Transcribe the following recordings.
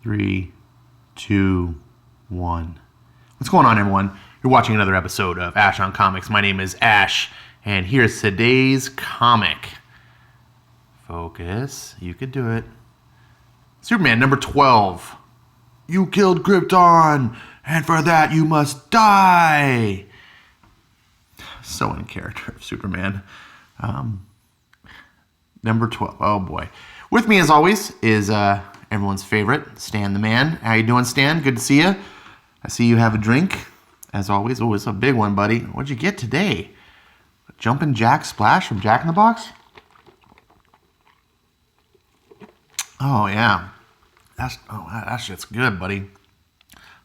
3, 2, 1. What's going on, everyone? You're watching another episode of Ash on Comics. My name is Ash, and here's today's comic. Focus. You could do it. Superman number 12. You killed Krypton, and for that you must die. So in character of Superman. Number 12. Oh boy. With me, as always, is everyone's favorite, Stan the Man. How you doing, Stan? Good to see you. I see you have a drink, as always. Oh, it's a big one, buddy. What'd you get today? A Jumpin' Jack Splash from Jack in the Box? Oh, yeah. That shit's good, buddy.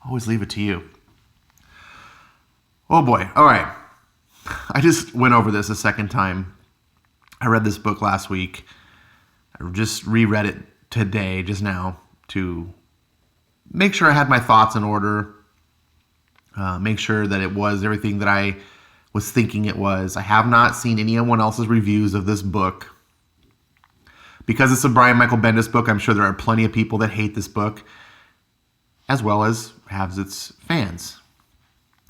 Always leave it to you. Oh, boy. All right. I just went over this a second time. I read this book last week. I just reread it today, just now, to make sure I had my thoughts in order, make sure that it was everything that I was thinking it was. I have not seen anyone else's reviews of this book. Because it's a Brian Michael Bendis book, I'm sure there are plenty of people that hate this book, as well as has its fans.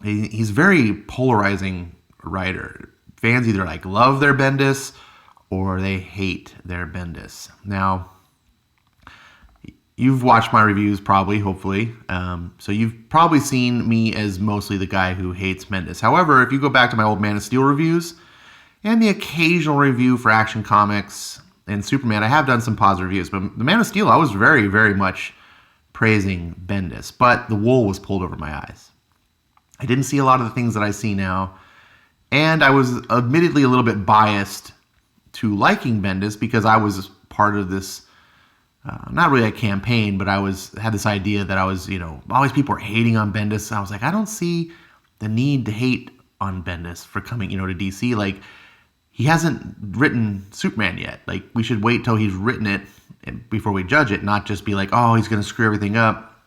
He's a very polarizing writer. Fans either love their Bendis or they hate their Bendis. Now, you've watched my reviews probably, hopefully. So you've probably seen me as mostly the guy who hates Bendis. However, if you go back to my old Man of Steel reviews and the occasional review for Action Comics and Superman, I have done some positive reviews. But the Man of Steel, I was very, very much praising Bendis. But the wool was pulled over my eyes. I didn't see a lot of the things that I see now. And I was admittedly a little bit biased to liking Bendis because I was part of this, not really a campaign, but had this idea that I was, all these people are hating on Bendis. I was like, I don't see the need to hate on Bendis for coming, to DC. He hasn't written Superman yet. We should wait till he's written it before we judge it, not just be like, oh, he's going to screw everything up.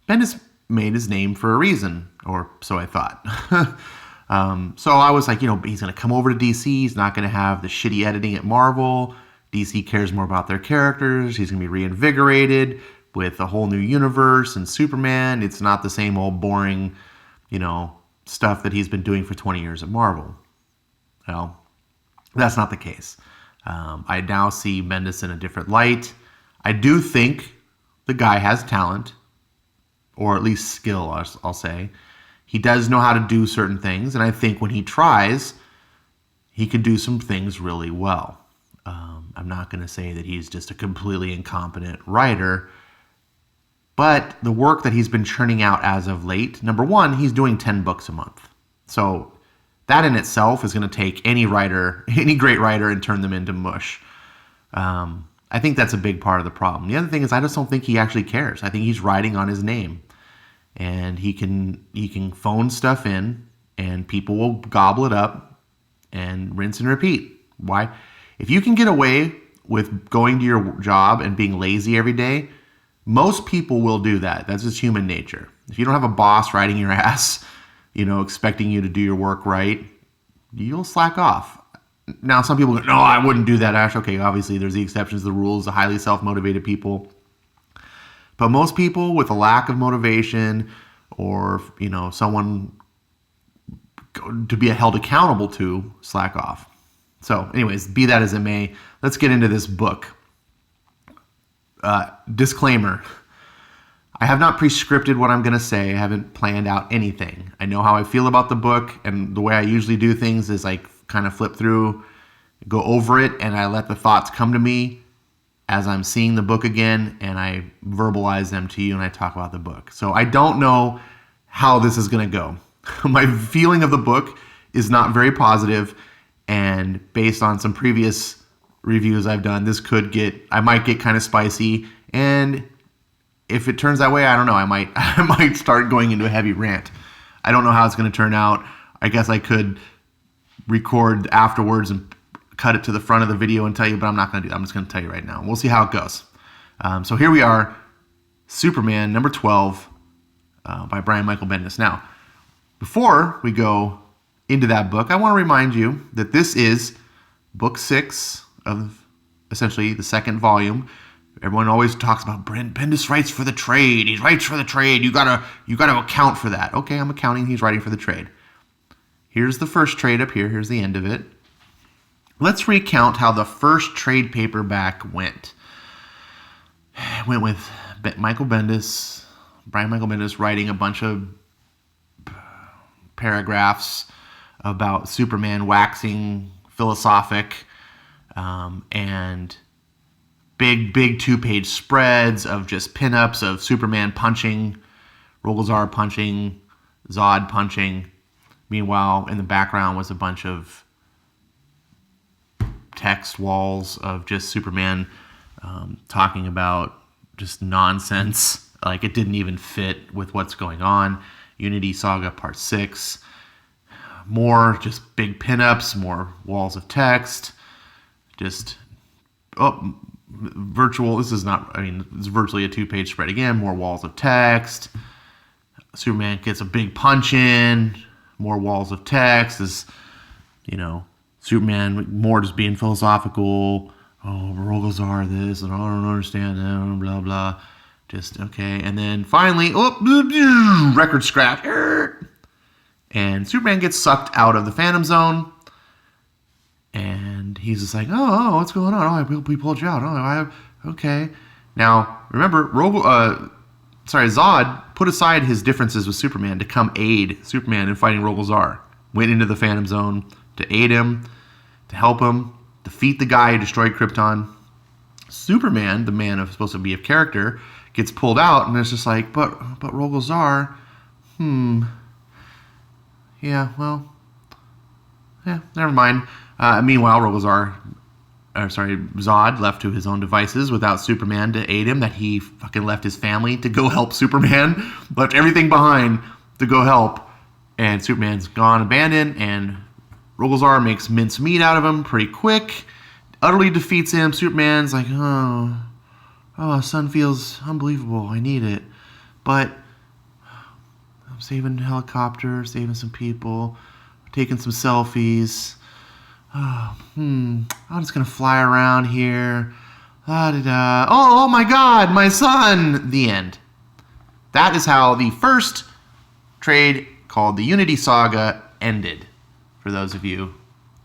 Bendis made his name for a reason, or so I thought. So I was like, he's going to come over to DC. He's not going to have the shitty editing at Marvel. DC cares more about their characters. He's going to be reinvigorated with a whole new universe and Superman. It's not the same old boring, stuff that he's been doing for 20 years at Marvel. Well, that's not the case. I now see Bendis in a different light. I do think the guy has talent, or at least skill, I'll say. He does know how to do certain things, and I think when he tries, he can do some things really well. I'm not going to say that he's just a completely incompetent writer, but the work that he's been churning out as of late, number one, he's doing 10 books a month. So that in itself is going to take any writer, any great writer, and turn them into mush. I think that's a big part of the problem. The other thing is I just don't think he actually cares. I think he's writing on his name. And he can phone stuff in, and people will gobble it up and rinse and repeat. Why? If you can get away with going to your job and being lazy every day, most people will do that. That's just human nature. If you don't have a boss riding your ass, expecting you to do your work right, you'll slack off. Now, some people go, no, I wouldn't do that, Ash. Okay, obviously there's the exceptions to the rules, the highly self-motivated people. But most people with a lack of motivation or, someone to be held accountable to slack off. So anyways, be that as it may, let's get into this book. Disclaimer. I have not pre-scripted what I'm going to say. I haven't planned out anything. I know how I feel about the book, and the way I usually do things is I kind of flip through, go over it, and I let the thoughts come to me as I'm seeing the book again, and I verbalize them to you and I talk about the book. So I don't know how this is going to go. My feeling of the book is not very positive, and based on some previous reviews I've done, I might get kind of spicy, and if it turns that way, I don't know, I might start going into a heavy rant. I don't know how it's going to turn out. I guess I could record afterwards and cut it to the front of the video and tell you, but I'm not going to do that. I'm just going to tell you right now. We'll see how it goes. So here we are, Superman number 12 by Brian Michael Bendis. Now, before we go into that book, I want to remind you that this is book 6 of essentially the second volume. Everyone always talks about Bendis writes for the trade. He writes for the trade. You gotta account for that. Okay, I'm accounting. He's writing for the trade. Here's the first trade up here. Here's the end of it. Let's recount how the first trade paperback went. It went with Brian Michael Bendis writing a bunch of paragraphs about Superman waxing philosophic, and big 2-page spreads of just pinups of Superman punching, Rogol punching, Zod punching. Meanwhile, in the background was a bunch of text walls of just Superman talking about just nonsense. Like, it didn't even fit with what's going on. Unity Saga Part 6. More just big pinups, more walls of text. Just, virtual, this is not, I mean, it's virtually a 2-page spread again. More walls of text. Superman gets a big punch in. More walls of text. Is, Superman more just being philosophical. Oh, Rogol this, and I don't understand that, blah, blah. Just, okay. And then finally, record scratch. And Superman gets sucked out of the Phantom Zone. And he's just like, oh, what's going on? Oh, we pulled you out. Okay. Now, remember, Zod put aside his differences with Superman to come aid Superman in fighting Rogol. Went into the Phantom Zone to aid him, to help him, defeat the guy who destroyed Krypton. Superman, the man supposed to be of character, gets pulled out, and it's just like, but Rogol, never mind. Meanwhile, Zod left to his own devices without Superman to aid him, that he fucking left his family to go help Superman, left everything behind to go help, and Superman's gone abandoned, and Rogol makes mincemeat out of him pretty quick, utterly defeats him. Superman's like, sun feels unbelievable, I need it, but I'm saving a helicopter, saving some people, taking some selfies. I'm just gonna fly around here. Oh my God, my son! The end. That is how the first trade called the Unity Saga ended. For those of you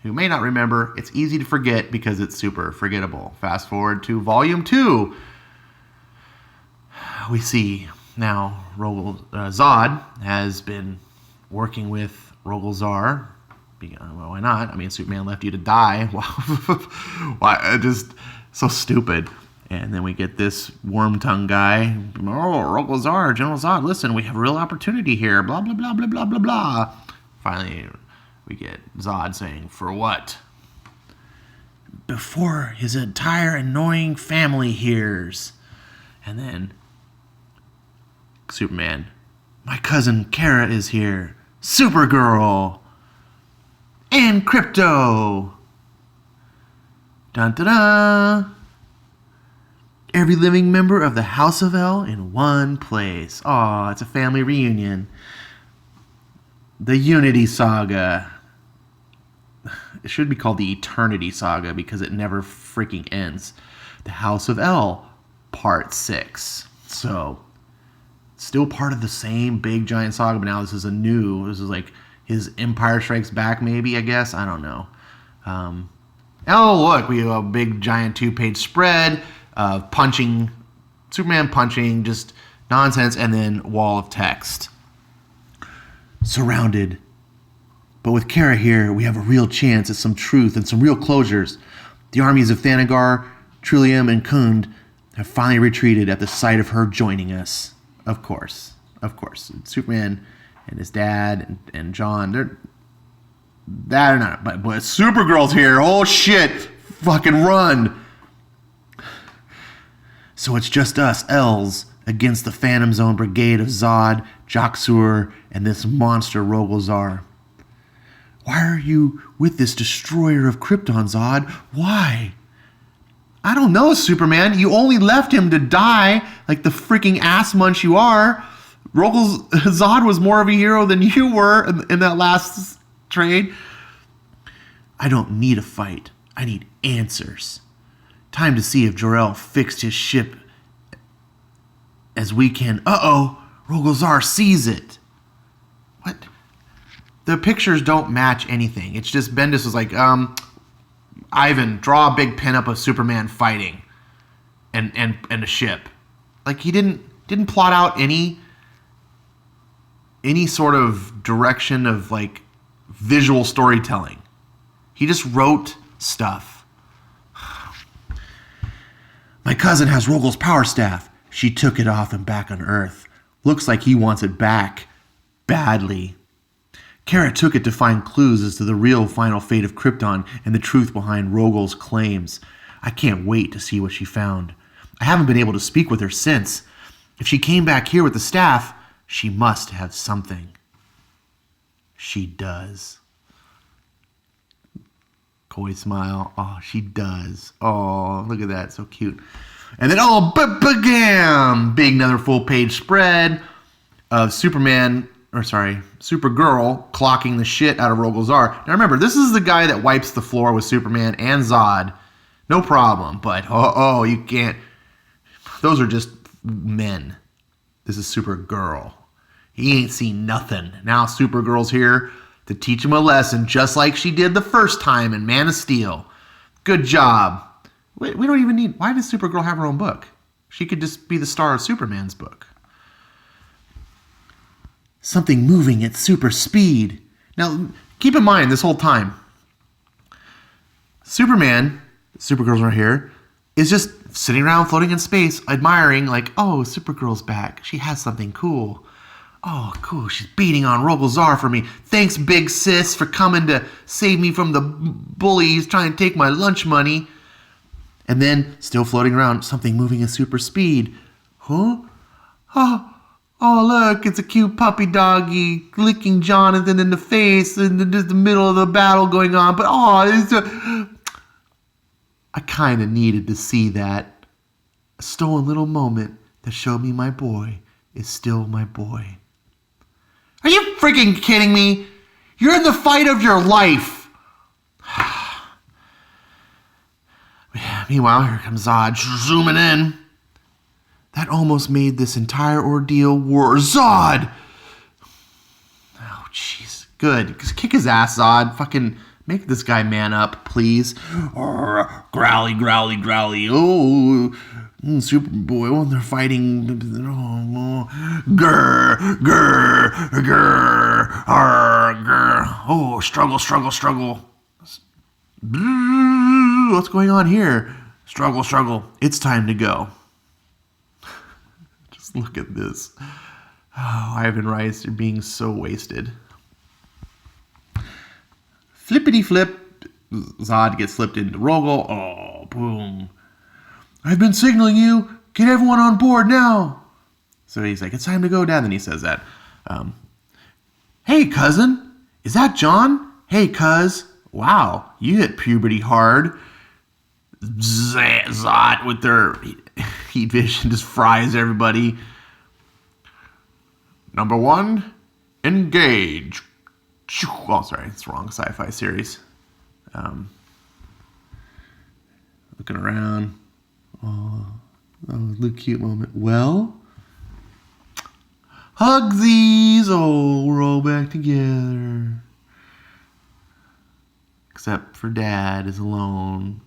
who may not remember, it's easy to forget because it's super forgettable. Fast forward to Volume 2. We see now Zod has been working with Rogol. Well, why not? I mean, Superman left you to die. Why? Just so stupid. And then we get this worm-tongued guy. Rogol, General Zod, listen, we have a real opportunity here. Blah, blah, blah, blah, blah, blah, blah. Finally, we get Zod saying, for what? Before his entire annoying family hears. And then Superman, my cousin Kara is here. Supergirl. And Crypto. Dun da da. Every living member of the House of L in one place. Aw, it's a family reunion. The Unity Saga. It should be called the Eternity Saga because it never freaking ends. The House of L, Part 6. So, still part of the same big giant saga, but now this is like his Empire Strikes Back, maybe, I guess. I don't know. Look, we have a big giant 2-page spread of Superman punching, just nonsense, and then wall of text. Surrounded. But with Kara here, we have a real chance at some truth and some real closures. The armies of Thanagar, Trillium, and Kund have finally retreated at the sight of her joining us. Of course. Superman and his dad and John, they're not, but Supergirl's here. Oh shit, fucking run. So it's just us, L's, against the Phantom Zone brigade of Zod, Joksur, and this monster Rogol. Why are you with this destroyer of Krypton, Zod? Why? I don't know, Superman. You only left him to die like the freaking ass munch you are. Zod was more of a hero than you were in that last trade. I don't need a fight. I need answers. Time to see if Jor-El fixed his ship as we can. Uh-oh, Rogol-Zar sees it. What? The pictures don't match anything. It's just Bendis was like, Ivan, draw a big pinup of Superman fighting and a ship. Like, he didn't plot out any sort of direction of, like, visual storytelling. He just wrote stuff. My cousin has Rogol's power staff. She took it off him back on Earth. Looks like he wants it back. Badly. Kara took it to find clues as to the real final fate of Krypton and the truth behind Rogol's claims. I can't wait to see what she found. I haven't been able to speak with her since. If she came back here with the staff, she must have something. She does. Coy smile. Oh, she does. Oh, look at that. So cute. And then, bam! Big another full-page spread of Supergirl clocking the shit out of Rogol-Zar. Now remember, this is the guy that wipes the floor with Superman and Zod. No problem. But, you can't. Those are just men. This is Supergirl. He ain't seen nothing. Now Supergirl's here to teach him a lesson, just like she did the first time in Man of Steel. Good job. We don't even need... Why does Supergirl have her own book? She could just be the star of Superman's book. Something moving at super speed. Now, keep in mind this whole time, Supergirl's right here, is just sitting around floating in space, admiring, like, oh, Supergirl's back. She has something cool. Oh, cool. She's beating on Rogol-Zar for me. Thanks, big sis, for coming to save me from the bullies trying to take my lunch money. And then, still floating around, something moving at super speed. Huh? Oh, look, it's a cute puppy doggy licking Jonathan in the face in the middle of the battle going on. But, I kind of needed to see that. A stolen little moment that showed me my boy is still my boy. Are you freaking kidding me? You're in the fight of your life. Meanwhile, here comes Zod zooming in. That almost made this entire ordeal worse. Zod! Oh, jeez. Good. Just kick his ass, Zod. Fucking make this guy man up, please. Growly, growly, growly. Oh, Superboy, when they're fighting. Grr, grr, grr, grr. Oh, struggle, struggle, struggle. What's going on here? Struggle, struggle. It's time to go. Just look at this. Oh, Ivan Rice, you're being so wasted. Flippity flip. Zod gets flipped into Rogol. Oh, boom. I've been signaling you. Get everyone on board now. So he's like, it's time to go down. Then he says that. Hey, cousin. Is that John? Hey, cuz. Wow, you hit puberty hard. Zod with their heat vision just fries everybody. Number 1, engage. Oh, sorry, it's the wrong sci-fi series. Looking around. Oh, look, cute moment. Well, hugsies. Oh, we're all back together. Except for Dad is alone.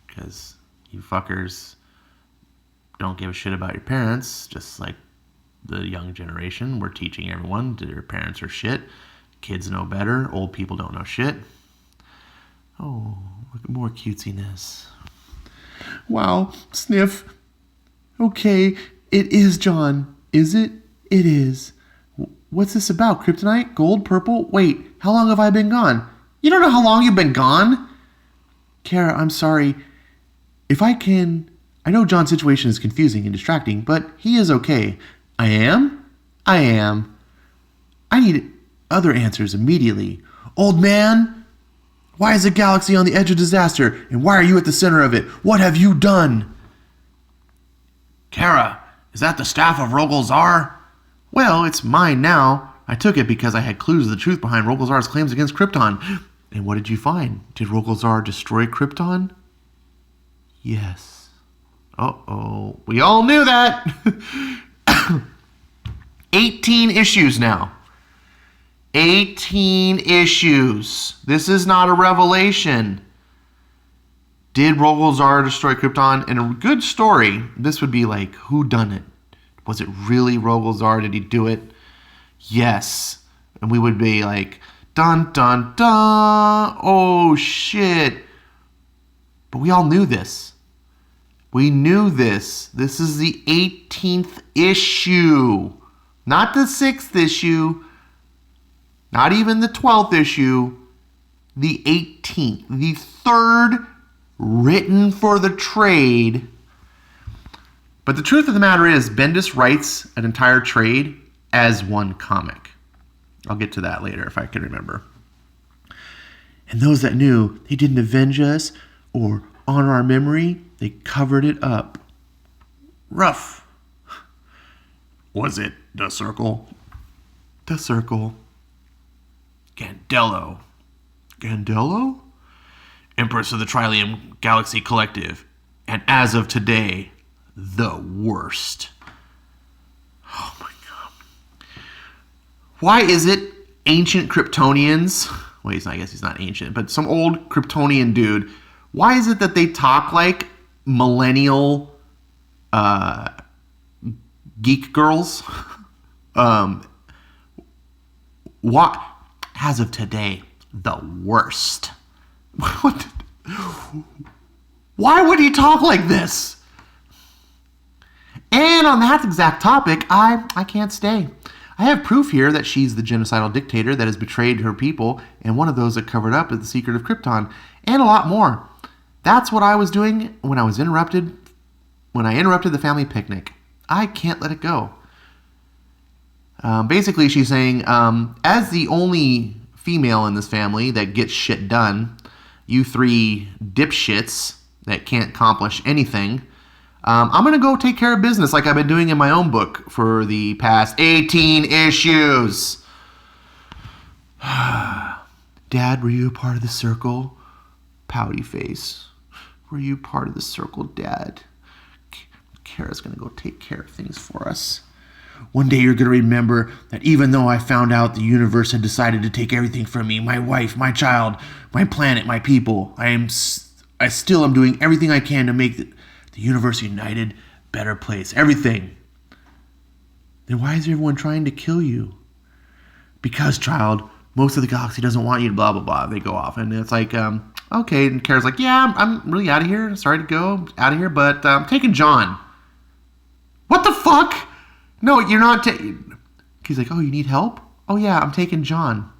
Because you fuckers don't give a shit about your parents. Just like the young generation. We're teaching everyone that their parents are shit. Kids know better. Old people don't know shit. Oh, look at more cutesiness. Wow, sniff. Okay, it is John. Is it? It is. What's this about? Kryptonite? Gold? Purple? Wait, how long have I been gone? You don't know how long you've been gone? Kara, I'm sorry. If I can... I know John's situation is confusing and distracting, but he is okay. I am? I am. I need other answers immediately. Old man? Why is the galaxy on the edge of disaster? And why are you at the center of it? What have you done? Kara, is that the staff of Rogol-Zar? Well, it's mine now. I took it because I had clues of the truth behind Rogol-Zar's claims against Krypton. And what did you find? Did Rogol-Zar destroy Krypton? Yes. Uh-oh. We all knew that. 18 issues now. 18 issues. This is not a revelation. Did Rogol-Zar destroy Krypton? In a good story, this would be like, who done it? Was it really Rogol-Zar? Did he do it? Yes. And we would be like, dun, dun, dun. Oh, shit. But we all knew this. We knew this. This is the 18th issue. Not the 6th issue. Not even the 12th issue. The 18th. The third written for the trade. But the truth of the matter is, Bendis writes an entire trade as one comic. I'll get to that later if I can remember. And those that knew they didn't avenge us or honor our memory, they covered it up. Rough. Was it the Circle? The Circle. Gandello. Gandello? Empress of the Trillium Galaxy Collective. And as of today, the worst. Oh my god. Why is it ancient Kryptonians, well, I guess he's not ancient, but some old Kryptonian dude, why is it that they talk like millennial geek girls? What? As of today, the worst. What? Why would he talk like this? And on that exact topic, I can't stay. I have proof here that she's the genocidal dictator that has betrayed her people, and one of those that covered up is the secret of Krypton, and a lot more. That's what I was doing when I interrupted the family picnic. I can't let it go. Basically, she's saying, as the only female in this family that gets shit done, you three dipshits that can't accomplish anything, I'm going to go take care of business like I've been doing in my own book for the past 18 issues. Dad, were you a part of the Circle? Pouty face. Were you part of the Circle, Dad? Kara's going to go take care of things for us. One day you're going to remember that even though I found out the universe had decided to take everything from me, my wife, my child, my planet, my people, I still am doing everything I can to make the universe united, better place. Everything. Then why is everyone trying to kill you? Because, child, most of the galaxy doesn't want you to blah, blah, blah. They go off. And it's like, okay. And Kara's like, yeah, I'm really out of here. Sorry to go out of here, but I'm taking John. What the fuck? No, you're not taking... He's like, oh, you need help? Oh, yeah, I'm taking John.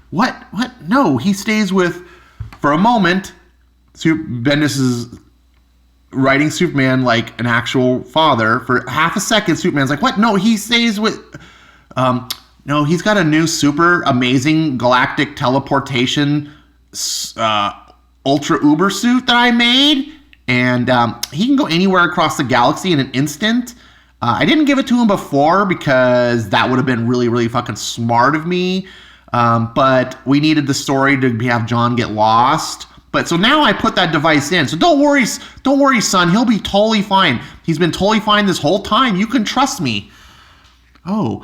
What? No, he stays with, for a moment, Bendis is writing Superman like an actual father. For half a second, Superman's like, what? No, he stays with... no, he's got a new super amazing galactic teleportation ultra uber suit that I made. And he can go anywhere across the galaxy in an instant. I didn't give it to him before because that would have been really, really fucking smart of me. But we needed the story to have John get lost. But so now I put that device in. So don't worry, son. He'll be totally fine. He's been totally fine this whole time. You can trust me. Oh,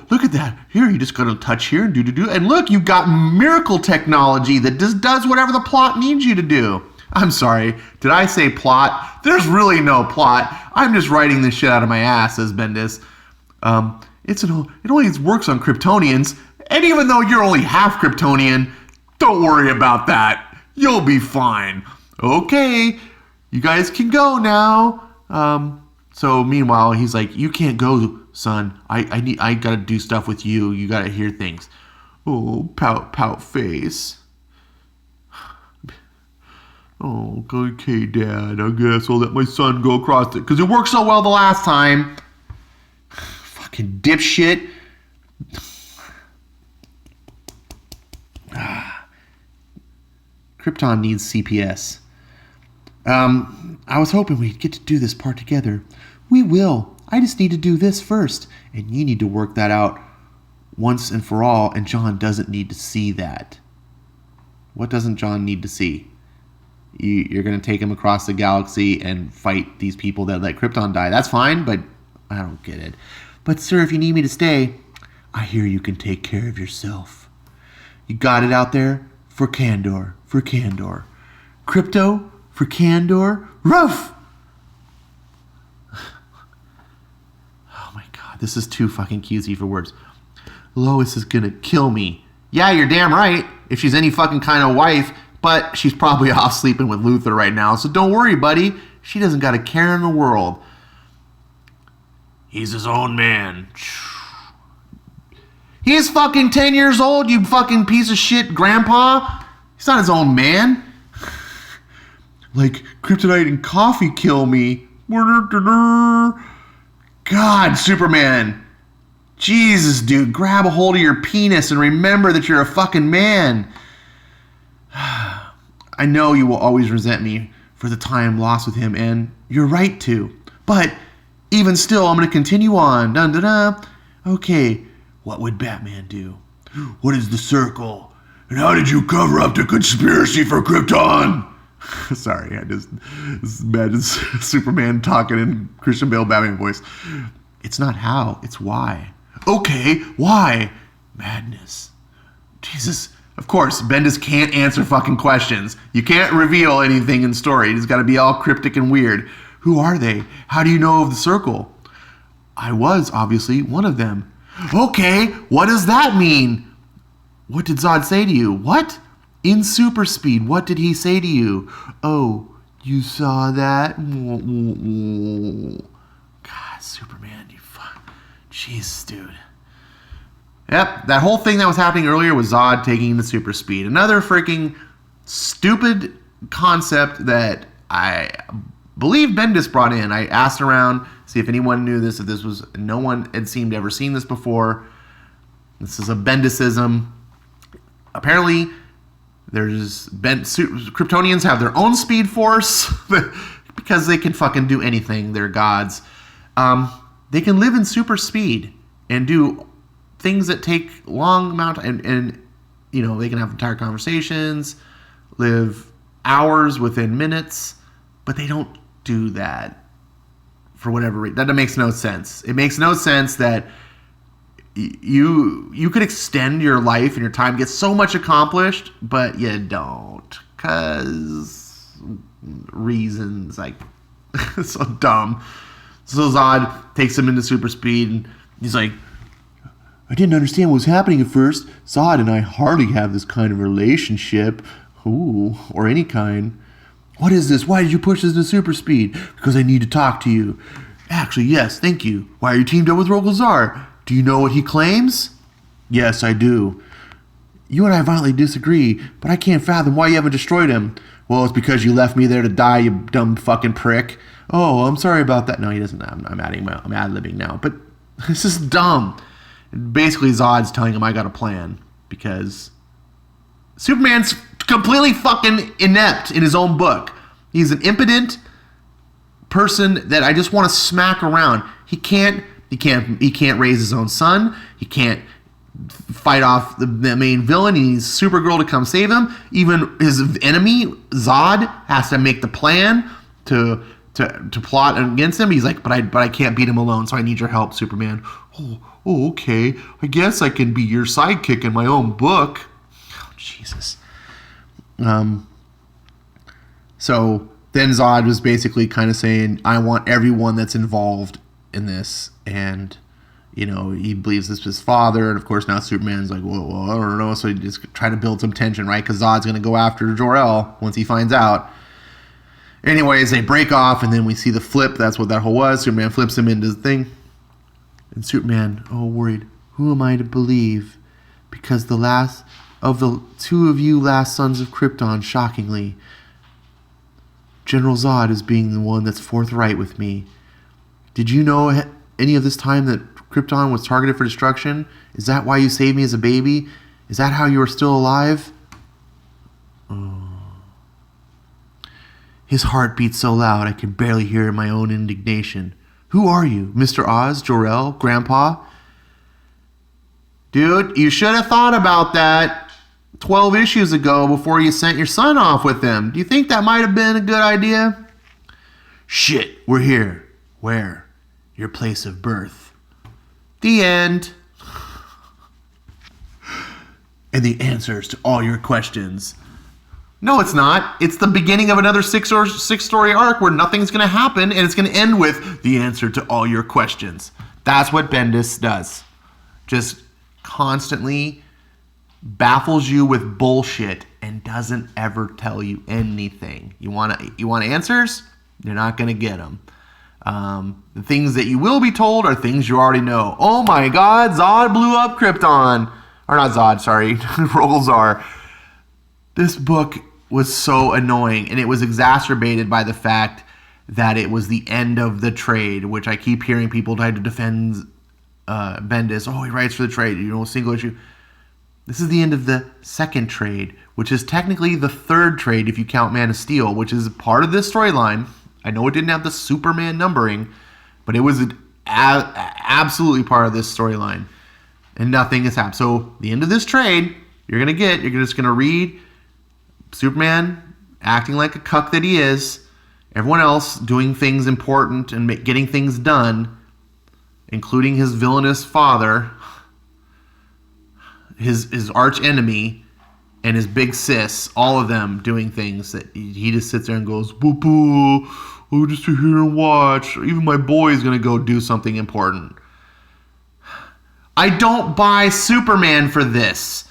look at that. Here, you just got to touch here and do. And look, you've got miracle technology that just does whatever the plot needs you to do. I'm sorry, did I say plot? There's really no plot. I'm just writing this shit out of my ass, says Bendis. It only works on Kryptonians, and even though you're only half Kryptonian, don't worry about that. You'll be fine. Okay, you guys can go now. So meanwhile, he's like, you can't go, son. I gotta do stuff with you. You gotta hear things. Oh, pout face. Oh, okay, Dad. I guess I'll let my son go across it. Because it worked so well the last time. Fucking dipshit. Krypton needs CPS. I was hoping we'd get to do this part together. We will. I just need to do this first. And you need to work that out once and for all. And John doesn't need to see that. What doesn't John need to see? you're going to take him across the galaxy and fight these people that let Krypton die. That's fine, but I don't get it. But sir, if you need me to stay, I hear you can take care of yourself. You got it out there? For Kandor. For Kandor. Crypto? For Kandor? Ruff! Oh my god, this is too fucking cutesy for words. Lois is gonna kill me. Yeah, you're damn right, if she's any fucking kind of wife, but she's probably off sleeping with Luthor right now, so don't worry, buddy. She doesn't got a care in the world. He's his own man. He's fucking 10 years old, you fucking piece of shit grandpa. He's not his own man. Like, kryptonite and coffee kill me. God, Superman. Jesus, dude, grab a hold of your penis and remember that you're a fucking man. I know you will always resent me for the time lost with him, and you're right to. But even still, I'm going to continue on. Dun, dun, dun. Okay, what would Batman do? What is the Circle? And how did you cover up the conspiracy for Krypton? Sorry, I just imagine Superman talking in Christian Bale Batman voice. It's not how, it's why. Okay, why? Madness. Jesus. Of course, Bendis can't answer fucking questions. You can't reveal anything in story. It's got to be all cryptic and weird. Who are they? How do you know of the Circle? I was, obviously, one of them. Okay, what does that mean? What did Zod say to you? What? In super speed, what did he say to you? Oh, you saw that? God, Superman, you fuck. Jesus, dude. Yep, that whole thing that was happening earlier was Zod taking the super speed. Another freaking stupid concept that I believe Bendis brought in. I asked around, see if anyone knew this, if this was, no one had seemed to ever seen this before. This is a Bendisism. Apparently, Kryptonians have their own speed force because they can fucking do anything. They're gods. They can live in super speed and do things that take long amount and you know, they can have entire conversations, live hours within minutes, but they don't do that for whatever reason. That makes no sense. It makes no sense that you could extend your life and your time, get so much accomplished, but you don't, cause reasons. Like, so dumb. So Zod takes him into super speed and he's like, I didn't understand what was happening at first. Zod and I hardly have this kind of relationship. Ooh, or any kind. What is this? Why did you push us into super speed? Because I need to talk to you. Actually, yes, thank you. Why are you teamed up with Rogolzar? Do you know what he claims? Yes, I do. You and I violently disagree, but I can't fathom why you haven't destroyed him. Well, it's because you left me there to die, you dumb fucking prick. Oh, I'm sorry about that. No, he doesn't. I'm ad-libbing now. But this is dumb. Basically, Zod's telling him I got a plan because Superman's completely fucking inept in his own book. He's an impotent person that I just want to smack around. He can't raise his own son. He can't fight off the main villain. He needs Supergirl to come save him. Even his enemy, Zod, has to make the plan to plot against him. He's like, but I can't beat him alone, so I need your help, Superman. Oh, okay. I guess I can be your sidekick in my own book. Oh, Jesus. So then Zod was basically kind of saying, I want everyone that's involved in this, and you know, he believes this was his father, and of course now Superman's like, well, I don't know, so he just try to build some tension, right? Because Zod's going to go after Jor-El once he finds out. Anyways, they break off, and then we see the flip. That's what that whole was. Superman flips him into the thing. And Superman, worried, who am I to believe? Because the last of the two of you last sons of Krypton, shockingly, General Zod is being the one that's forthright with me. Did you know any of this time that Krypton was targeted for destruction? Is that why you saved me as a baby? Is that how you are still alive? His heart beats so loud I can barely hear my own indignation. Who are you? Mr. Oz? Jor-El? Grandpa? Dude, you should have thought about that. 12 issues ago before you sent your son off with them. Do you think that might have been a good idea? Shit, we're here. Where? Your place of birth. The end. And the answers to all your questions. No, it's not. It's the beginning of another six-story arc where nothing's going to happen, and it's going to end with the answer to all your questions. That's what Bendis does. Just constantly baffles you with bullshit and doesn't ever tell you anything. You want answers? You're not going to get them. The things that you will be told are things you already know. Oh my God, Zod blew up Krypton. Or not Zod, sorry, Rogolzar. This book was so annoying, and it was exacerbated by the fact that it was the end of the trade, which I keep hearing people try to defend Bendis. Oh, he writes for the trade, single issue. This is the end of the second trade, which is technically the third trade if you count Man of Steel, which is part of this storyline. I know it didn't have the Superman numbering, but it was absolutely part of this storyline. And nothing has happened. So the end of this trade, you're just going to read Superman acting like a cuck that he is, everyone else doing things important and getting things done, including his villainous father, his arch enemy, and his big sis, all of them doing things that he just sits there and goes, boo-boo, I'll just sit here and watch. Even my boy is going to go do something important. I don't buy Superman for this.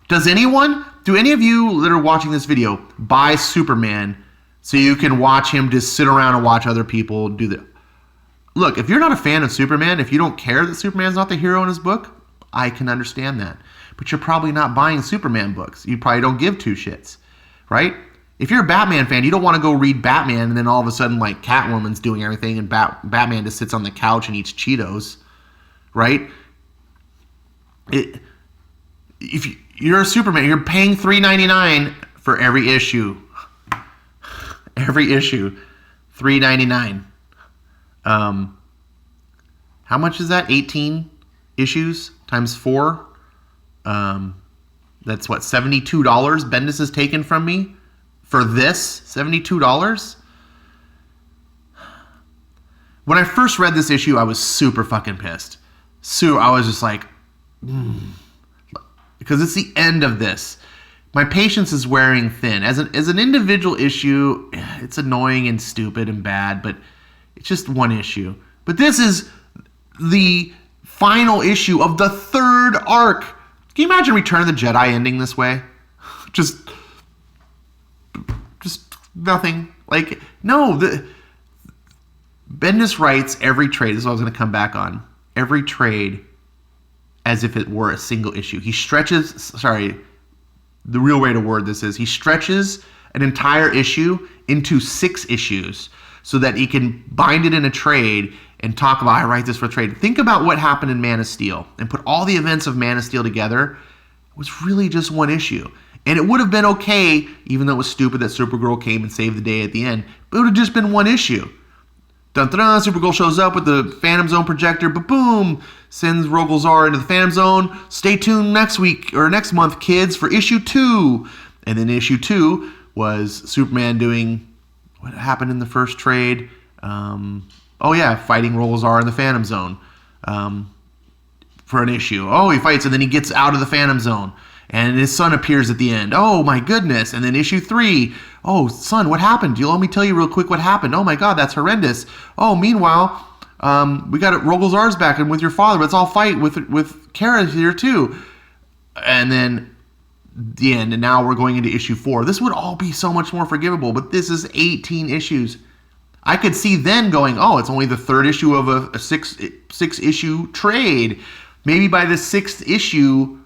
Does anyone? Do any of you that are watching this video buy Superman so you can watch him just sit around and watch other people do that? Look, if you're not a fan of Superman, if you don't care that Superman's not the hero in his book, I can understand that. But you're probably not buying Superman books. You probably don't give two shits, right? If you're a Batman fan, you don't want to go read Batman and then all of a sudden like Catwoman's doing everything and Batman just sits on the couch and eats Cheetos, right? If you're a Superman, you're paying $3.99 for every issue. Every issue, $3.99. How much is that? 18 issues times 4. That's what, $72 Bendis has taken from me for this. $72. When I first read this issue, I was super fucking pissed. I was just like, because it's the end of this. My patience is wearing thin. As an individual issue, it's annoying and stupid and bad, but it's just one issue. But this is the final issue of the third arc. Can you imagine Return of the Jedi ending this way? Just nothing. Like, no. Bendis writes every trade. This is what I was going to come back on. Every trade as if it were a single issue. He stretches, the real way to word this is, he stretches an entire issue into 6 issues so that he can bind it in a trade and talk about, I write this for a trade. Think about what happened in Man of Steel and put all the events of Man of Steel together. It was really just one issue. And it would have been okay, even though it was stupid that Supergirl came and saved the day at the end, but it would have just been one issue. Dun-dun-dun, Supergirl shows up with the Phantom Zone projector, ba-boom, sends Rogolzar into the Phantom Zone. Stay tuned next week, or next month, kids, for issue 2. And then issue 2 was Superman doing what happened in the first trade. Fighting Rogolzar in the Phantom Zone for an issue. Oh, he fights, and then he gets out of the Phantom Zone. And his son appears at the end. Oh, my goodness. And then issue 3. Oh, son, what happened? Let me tell you real quick what happened. Oh, my God, that's horrendous. Oh, meanwhile, we got Rogolzar's back and with your father. Let's all fight with Kara here, too. And then the end. And now we're going into issue 4. This would all be so much more forgivable. But this is 18 issues. I could see then going, oh, it's only the third issue of a six-issue trade. Maybe by the 6th issue,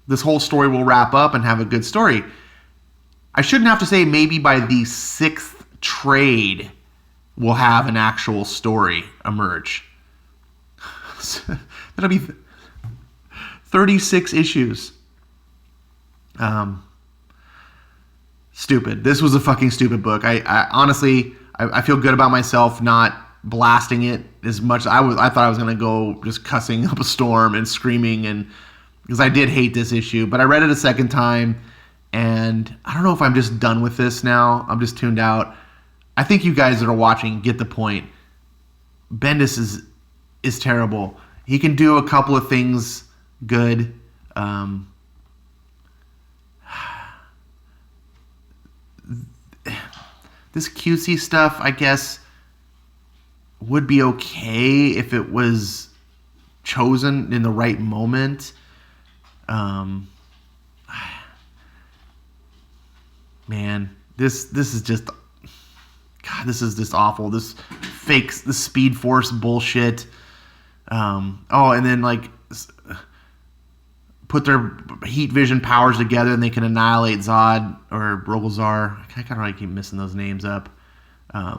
this whole story will wrap up and have a good story. I shouldn't have to say maybe by the 6th trade we'll have an actual story emerge. That'll be 36 issues. Stupid. This was a fucking stupid book. I honestly, I feel good about myself not blasting it as much. I thought I was going to go just cussing up a storm and screaming and because I did hate this issue, but I read it a second time, and I don't know if I'm just done with this now. I'm just tuned out. I think you guys that are watching get the point. Bendis is terrible. He can do a couple of things good. This cutesy stuff, I guess, would be okay if it was chosen in the right moment. Man, this is just, God, this is just awful. This Speed Force bullshit. And then like put their heat vision powers together and they can annihilate Zod or Rogolzar. I kind of keep missing those names up.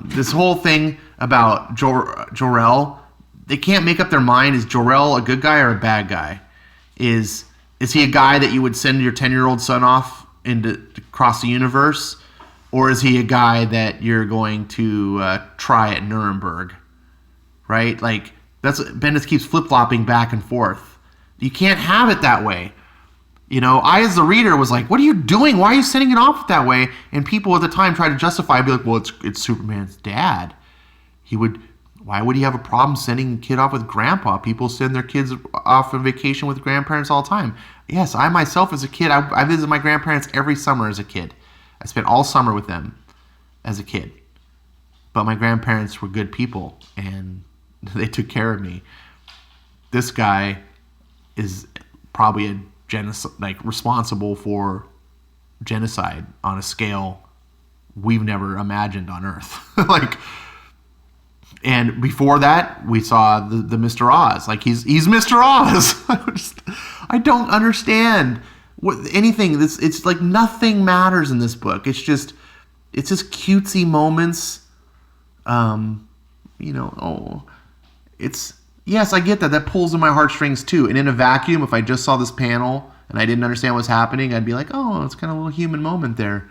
This whole thing about Jor-El, they can't make up their mind. Is Jor-El a good guy or a bad guy? Is he a guy that you would send your 10-year-old son off across the universe? Or is he a guy that you're going to try at Nuremberg? Right? Like, Bendis keeps flip-flopping back and forth. You can't have it that way. I, as the reader, was like, what are you doing? Why are you sending it off that way? And people at the time tried to justify it, be like, well, it's Superman's dad. Why would he have a problem sending a kid off with grandpa? People send their kids off on vacation with grandparents all the time. Yes, I myself as a kid, I visited my grandparents every summer as a kid. I spent all summer with them as a kid. But my grandparents were good people, and they took care of me. This guy is probably responsible for genocide on a scale we've never imagined on Earth. And before that, we saw the Mr. Oz. Like, he's Mr. Oz. I don't understand anything. It's like nothing matters in this book. It's just cutesy moments. Yes, I get that. That pulls in my heartstrings too. And in a vacuum, if I just saw this panel and I didn't understand what's happening, I'd be like, oh, it's kind of a little human moment there.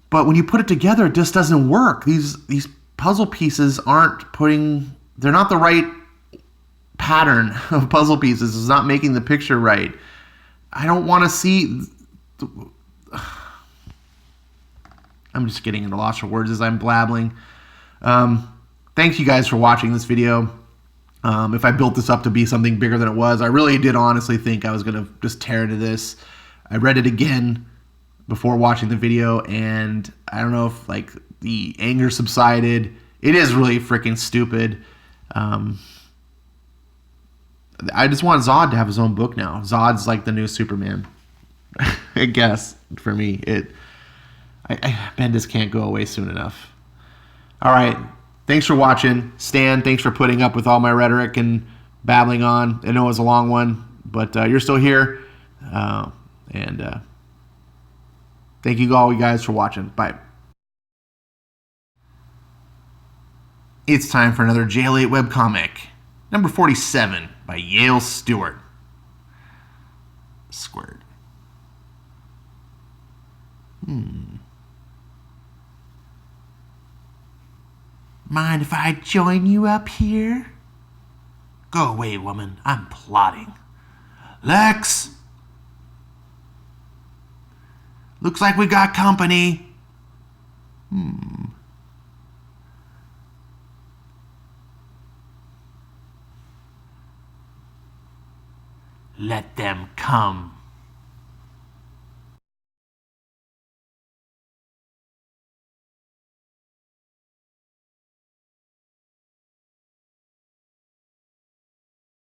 But when you put it together, it just doesn't work. These puzzle pieces they're not the right pattern of puzzle pieces. It's not making the picture right. I don't want to see... I'm just getting into lots of words as I'm blabbling. Thanks you guys for watching this video. If I built this up to be something bigger than it was, I really did honestly think I was going to just tear into this. I read it again before watching the video, and I don't know if the anger subsided. It is really freaking stupid. I just want Zod to have his own book now. Zod's like the new Superman. I guess, for me. Bendis can't go away soon enough. All right. Thanks for watching. Stan, thanks for putting up with all my rhetoric and babbling on. I know it was a long one, but you're still here. And thank you all you guys for watching. Bye. It's time for another Jail 8 webcomic. Number 47 by Yale Stewart. Squared. Mind if I join you up here? Go away, woman. I'm plotting. Lex! Looks like we got company. Let them come.